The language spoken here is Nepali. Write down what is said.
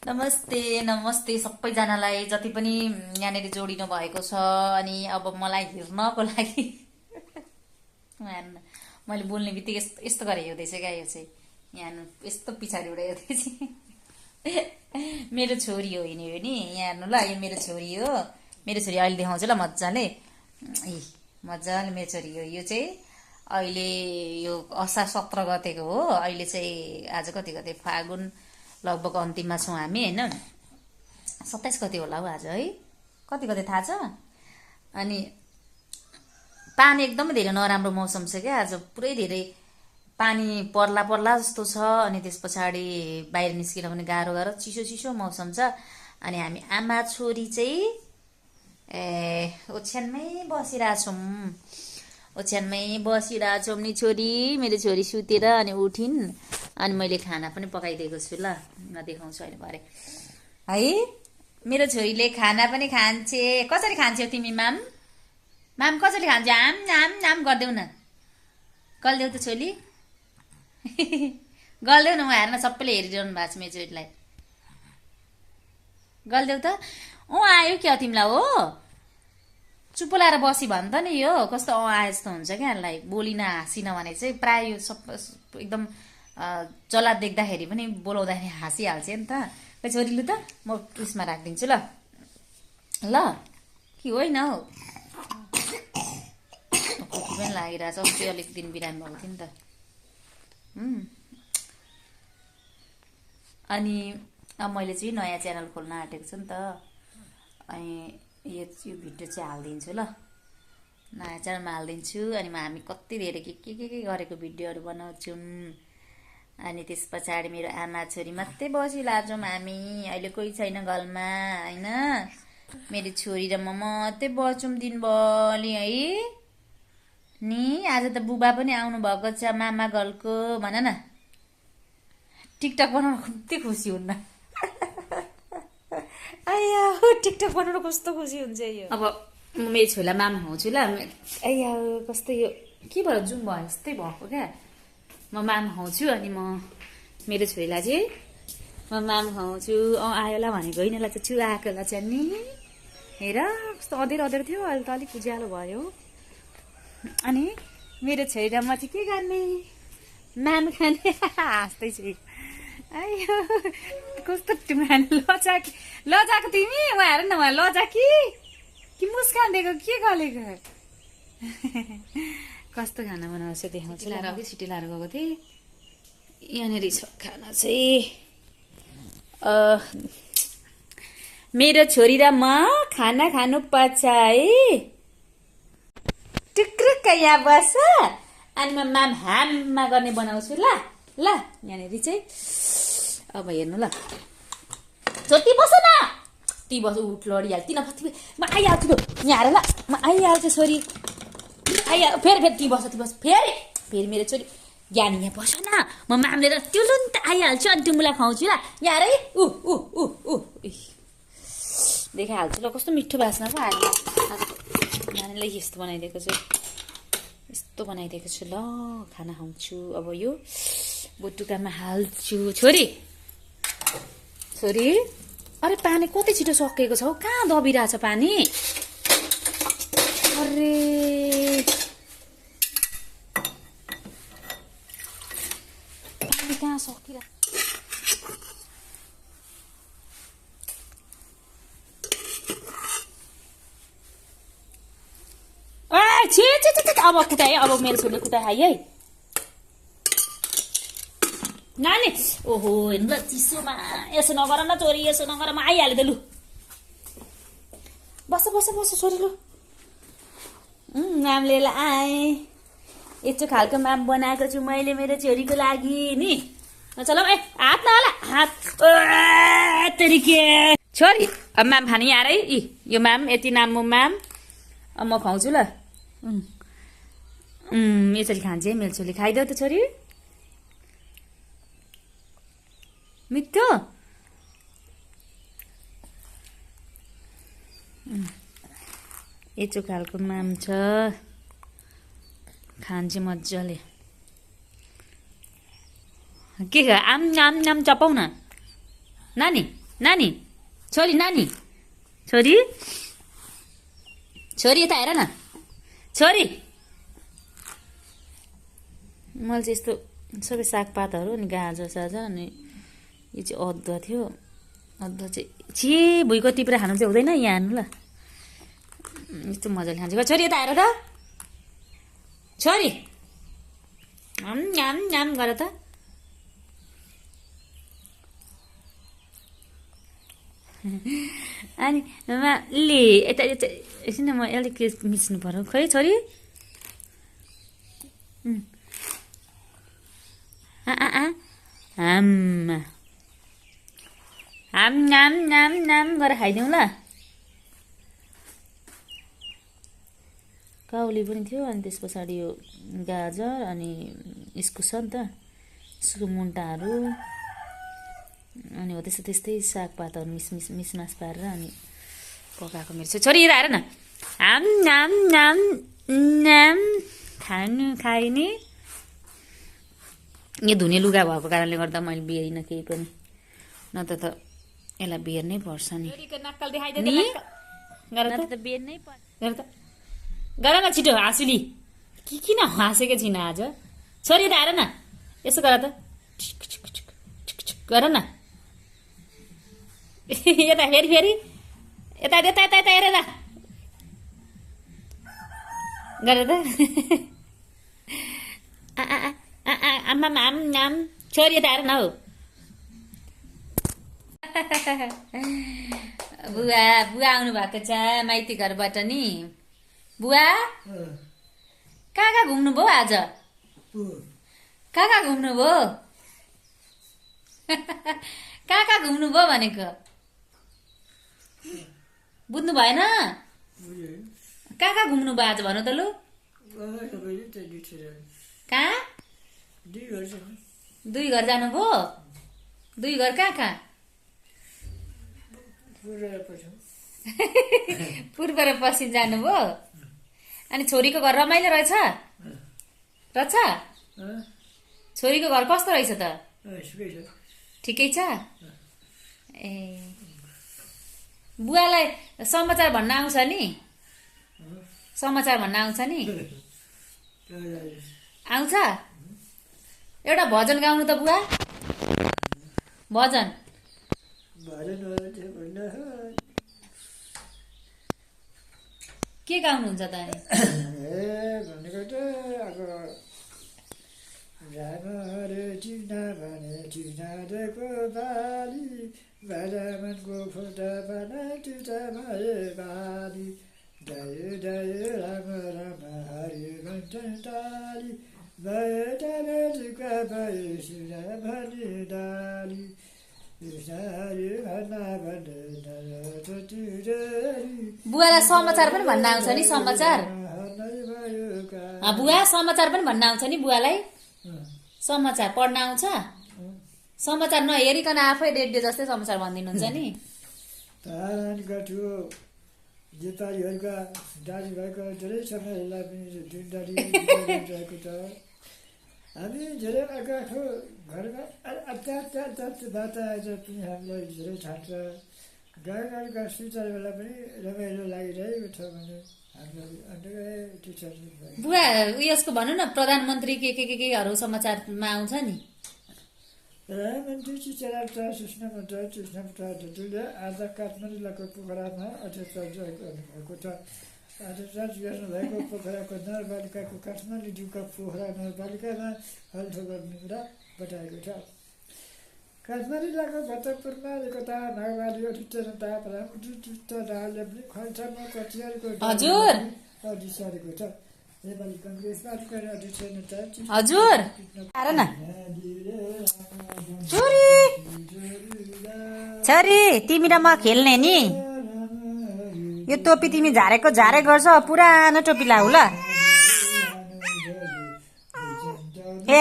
नमस्ते नमस्ते सबैजनालाई जति पनि यहाँनिर जोडिनु भएको छ। अनि अब मलाई हेर्नको लागि मैले बोल्ने बित्तिकै यस्तो यस्तो गरेर हेर्दैछ क्या। यो चाहिँ यहाँ यस्तो पछाडिबाट हेर्दैछ। मेरो छोरी हो नि यो नि, यहाँ हेर्नु ल, यो मेरो छोरी हो। मेरो छोरी अहिले देखाउँछु ल मजाले। मजाले मेरो छोरी हो। यो चाहिँ अहिले यो असार 17 गतेको हो। अहिले चाहिँ आज कति गते, फागुन लगभग अन्तिममा छौँ हामी होइन। 27 गते होला हौ आज है, कति गते थाहा छ। अनि पानी एकदमै धेरै नराम्रो मौसम छ क्या आज। पुरै धेरै पानी पर्ला पर्ला जस्तो छ। अनि त्यस पछाडि बाहिर निस्किन पनि गाह्रो गाह्रो चिसो चिसो मौसम छ। अनि हामी आमा छोरी चाहिँ ओछ्यानमै बसिरहेछौँ। ओछ्यानमै बसिरहेछौँ नि छोरी। मेरो छोरी सुतेर अनि उठिन्। अनि मैले खाना पनि पकाइदिएको छु ल, म देखाउँछु अहिले भरे है। मेरो छोरीले खाना पनि खान्छे। कसरी खान्छौ तिमी माम? माम कसरी खान्छ? आम नाम नाम गरिदेऊ न, गल्देऊ त छोरी। गल्देऊ न, म हेर्न सबैले हेरिरहनु भएको छ मेरो छोरीलाई। गल्देऊ त। आयो क्या तिमीलाई हो, चुप लाएर बसी भन् त नि। यो कस्तो आए जस्तो हुन्छ क्या यसलाई। बोलिन हाँसिन भने चाहिँ प्रायः यो सब एकदम चला देख्दाखेरि पनि बोलाउँदाखेरि हाँसिहाल्छ नि त। खै छोरी लु त, म उयसमा राखिदिन्छु ल। ल कि होइन हौ, खोकी पनि लागिरहेछ। अस्ति अलिक दिन बिरामी भएको थियो नि त। अनि अब मैले चाहिँ नयाँ च्यानल खोल्न आँटेको छु नि त। अनि यो भिडियो चाहिँ हालिदिन्छु ल, नयाँ च्यानलमा हालिदिन्छु। अनि हामी कति धेरै के गरेको भिडियोहरू बनाउँछौँ। अनि त्यस पछाडि मेरो आमा छोरी मात्रै बसिरहेछौँ हामी। अहिले कोही छैन घरमा होइन। मेरो छोरी र म मात्रै बस्छौँ दिनभरि है नि। आज त बुबा पनि आउनु भएको छ मामा घरको। भन न, टिकटक बनाउनु कति खुसी हुन्न। आया टिकटक बनाउनु कस्तो खुसी हुन्छ यो। अब म मेरो छोरीलाई मामा हुन्छु ल। आया कस्तो यो के भएर जुम भयो जस्तै भएको क्या। म माम खुवाउँछु। अनि म मेरो छोरीलाई चाहिँ म माम खुवाउँछु। आयोला भनेको यिनीहरूलाई चाहिँ छु आएकोलाई चाहिँ नि हेर कस्तो अँधेर अँधेर थियो, अहिले त अलिक उज्यालो भयो। अनि मेरो छोरी र म चाहिँ के गर्ने, माम खाने। हाँस्दैछु। आयो कस्तो लजाको तिमी। उहाँ हेर न, उहाँ लजाकी कि मुस्कान दिएको के गलेको। कस्तो खाना बनाउँछ देखाउँछु। लाएर अघि सिटी लाएर गएको थिएँ। यहाँनिर छ खाना चाहिँ। मेरो छोरी र म खाना खानु पर्छ है। टुक्रुक्क यहाँ बस। अनि म माम हाममा गर्ने बनाउँछु ल। ल यहाँनिर चाहिँ अब हेर्नु ल। छोटी बस न, ती बस उठ लडिहाल तिन। म आइहाल्छु यहाँ हेर ल, म आइहाल्छु छोरी। फेरि ती बस फेरि मेरो छोरी ज्ञानी यहाँ बस न। म मामले र तुरुन्त आइहाल्छु। अनि तिमीलाई खुवाउँछु ल यहाँ है। देखाइहाल्छु ल। कस्तो मिठो बास्ना पो आयो। नानीलाई यस्तो बनाइदिएको छु, यस्तो बनाइदिएको छु ल। खाना खुवाउँछु अब। यो बोटुकामा हाल्छु। छोरी छोरी, अरे पानी कति छिटो सकिएको छ हौ। कहाँ दबिरहेछ पानी। अरे पानी कहाँ सकिरहेको। अब कुटाए, अब मेरो छोरीले कुटाए है नानी। ओहो हेर्नु ल चिसोमा। यसो नगर न छोरी, यसो नगर। म आइहालेँ त लु। बस बस बस छोरी लु। मामले आएँ। यस्तो खालको माम बनाएको छु मैले मेरो छोरीको लागि नि। चल हात नहोला, हात तरिके। छोरी अब माम खाने यहाँ है। यो माम यति नाम माम। अब म खुवाउँछु ल। यसरी खान्छ है मेरो छोरीले। खाइदेऊ त छोरी। मिठो। यस्तो खालको माम छ, खान्छ मजाले। के आम नाम नाम चपाउ न नानी। नानी छोरी नानी छोरी छोरी यता हेर न छोरी मैले चाहिँ यस्तो सबै सागपातहरू अनि गाजर साजर अनि यो चाहिँ अदुवा थियो अदुवा चाहिँ छि भुइँको टिपेर खानु चाहिँ हुँदैन यहाँ हान्नु ल यस्तो मजाले खान्छ छोरी यता हेर त छोरी नाम गर त अनि ले यता एकछिन म अलिक मिच्नु पर्यो खै छोरी हाम हाम नाम नाम नाम गरेर खाइदिउँ ल काउली पनि थियो अनि त्यस पछाडि यो गाजर अनि इस्कुस छ नि त इस्कुसको मुन्टाहरू अनि हो त्यस्तै सागपातहरू मिसमास पारेर अनि पकाएको मेरो छोरी हेर न हाम नाम नाम नाम खानु खाइने यो धुने लुगा भएको कारणले गर्दा मैले बेरिनँ केही पनि न त यसलाई बेर्नै पर्छ नि गर न छिटो हाँसुली किन हाँसेको छैन आज छोरी त हेर न यसो गर त गर न यता फेरि फेरि यता यता यता यता हेर गर त आमा आम नाम छोरी यता हेर न हौ बुवा बुवा आउनु भएको छ माइती घरबाट नि बुवा कहाँ घुम्नु भयो आज कहाँ घुम्नु भयो कहाँ घुम्नु भयो भनेको बुझ्नु भएन कहाँ घुम्नु भयो आज भन्नु त लु कहाँ 2 घर जानुभयो 2 घर कहाँ पूर्व र पश्चिम जानुभयो अनि छोरीको घर रमाइलो रहेछ छोरीको घर कस्तो रहेछ त ठिकै छ ए बुवालाई समाचार भन्न आउँछ नि समाचार भन्न आउँछ नि आउँछ एउटा भजन गाउनु त बुवा भजन के गाउनुहुन्छ त बुवालाई समाचार पनि भन्न आउँछ नि समाचार बुवा समाचार पनि भन्न आउँछ नि बुवालाई समाचार पढ्न आउँछ समाचार नहेरिकन आफै रेडियो जस्तै समाचार भनिदिनुहुन्छ नि नेपालीहरूका दाजुभाइका धेरै समयहरूलाई पनि जिम्मेदारी रहेको छ हामी धेरै अर्काको घरमा अत्याचार वातावरण पनि हामीलाई धेरै छान्छ गाउँघरका सुचारहरूलाई पनि रमाइलो लागिरहेको छ भने हामीलाई बुवा उयसको भन्नु न प्रधानमन्त्री केहरू समाचारमा आउँछ नि प्रधानमन्त्री चिचेरा सूचना मन्त्री आज काठमाडौँको पोखरामा अध्यक्ष गर्नुभएको छ अध्यक्ष गर्नुभएको पोखराको नगरपालिकाको काठमाडौँ जिउका पोखरा नगरपालिकामा हलफल गर्ने कुरा बताएको छ काठमाडौँ जिल्लाको भक्तपुरमा एकता माओवादी अध्यक्ष जनता प्रधानले पनि खल्छामा कचियारको अध्यक्ष गरेको छ नेपाली काङ्ग्रेस पार्टीका अध्यक्ष नेता हजुर छोरी तिमी र म खेल्ने नि यो टोपी तिमी झारेको झारे गर्छ पुरानो टोपी लाऊ ल ए